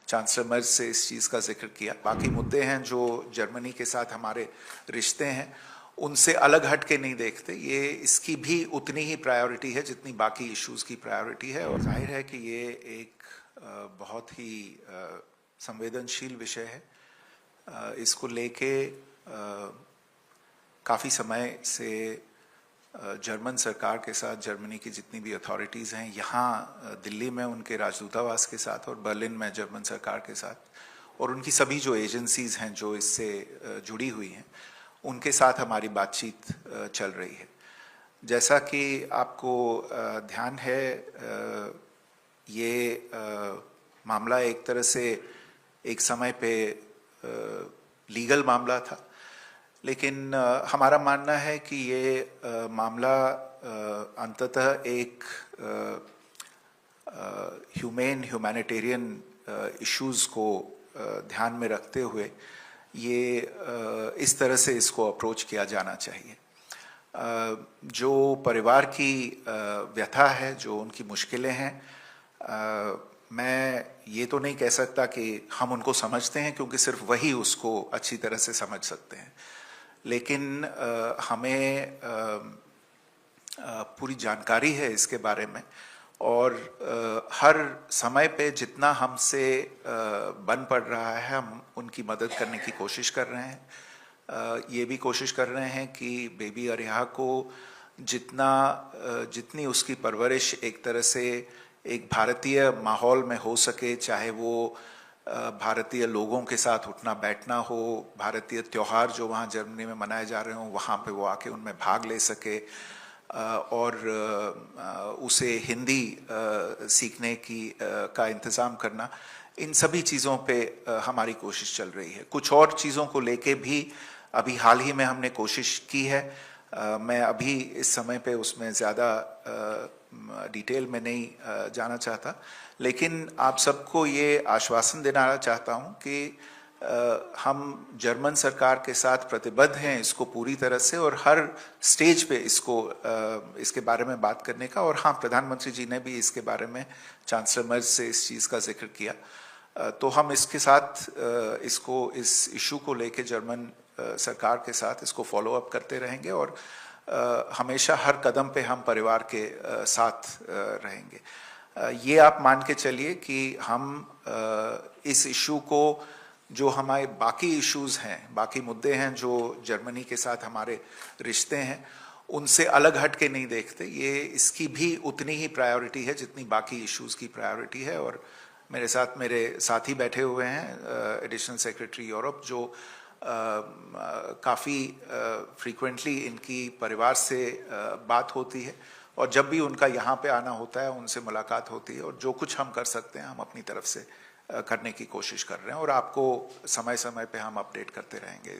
Chancellor मर्ज से इस चीज़ का जिक्र किया। बाकी मुद्दे हैं जो जर्मनी के साथ हमारे रिश्ते हैं उनसे अलग हट के नहीं देखते। ये इसकी भी उतनी ही प्रायोरिटी है जितनी बाकी इश्यूज़ की प्रायोरिटी है। और जाहिर है कि ये एक बहुत ही संवेदनशील विषय है। इसको लेके काफ़ी समय से जर्मन सरकार के साथ जर्मनी की जितनी भी अथॉरिटीज़ हैं यहाँ दिल्ली में उनके राजदूतावास के साथ और बर्लिन में जर्मन सरकार के साथ और उनकी सभी जो एजेंसीज़ हैं जो इससे जुड़ी हुई हैं उनके साथ हमारी बातचीत चल रही है। जैसा कि आपको ध्यान है ये मामला एक तरह से एक समय पे लीगल मामला था, लेकिन हमारा मानना है कि ये मामला अंततः एक ह्यूमैनिटेरियन इश्यूज़ को ध्यान में रखते हुए ये इस तरह से इसको अप्रोच किया जाना चाहिए। जो परिवार की व्यथा है, जो उनकी मुश्किलें हैं, मैं ये तो नहीं कह सकता कि हम उनको समझते हैं क्योंकि सिर्फ वही उसको अच्छी तरह से समझ सकते हैं, लेकिन हमें पूरी जानकारी है इसके बारे में और हर समय पे जितना हमसे बन पड़ रहा है हम उनकी मदद करने की कोशिश कर रहे हैं। ये भी कोशिश कर रहे हैं कि बेबी अरिहा को जितनी उसकी परवरिश एक तरह से एक भारतीय माहौल में हो सके, चाहे वो भारतीय लोगों के साथ उठना बैठना हो, भारतीय त्यौहार जो वहाँ जर्मनी में मनाए जा रहे हों वहाँ पे वो आके उनमें भाग ले सके और उसे हिंदी सीखने का इंतज़ाम करना, इन सभी चीज़ों पे हमारी कोशिश चल रही है। कुछ और चीज़ों को लेके भी अभी हाल ही में हमने कोशिश की है। मैं अभी इस समय पे उसमें ज़्यादा डिटेल में नहीं जाना चाहता, लेकिन आप सबको ये आश्वासन देना चाहता हूँ कि हम जर्मन सरकार के साथ प्रतिबद्ध हैं इसको पूरी तरह से और हर स्टेज पे इसके बारे में बात करने का। और हाँ, प्रधानमंत्री जी ने भी इसके बारे में चांसलर मर्ज से इस चीज़ का जिक्र किया। तो हम इसके साथ इस इशू को लेके जर्मन सरकार के साथ इसको फॉलो अप करते रहेंगे और हमेशा हर कदम पे हम परिवार के साथ रहेंगे। ये आप मान के चलिए कि हम इस इशू को, जो हमारे बाकी इश्यूज़ हैं, बाकी मुद्दे हैं जो जर्मनी के साथ हमारे रिश्ते हैं, उनसे अलग हट के नहीं देखते। ये इसकी भी उतनी ही प्रायोरिटी है जितनी बाकी इश्यूज़ की प्रायोरिटी है। और मेरे साथ मेरे साथी बैठे हुए हैं एडिशनल सेक्रेटरी यूरोप, जो काफ़ी फ्रीक्वेंटली इनकी परिवार से बात होती है और जब भी उनका यहाँ पे आना होता है उनसे मुलाकात होती है और जो कुछ हम कर सकते हैं हम अपनी तरफ से करने की कोशिश कर रहे हैं और आपको समय समय पे हम अपडेट करते रहेंगे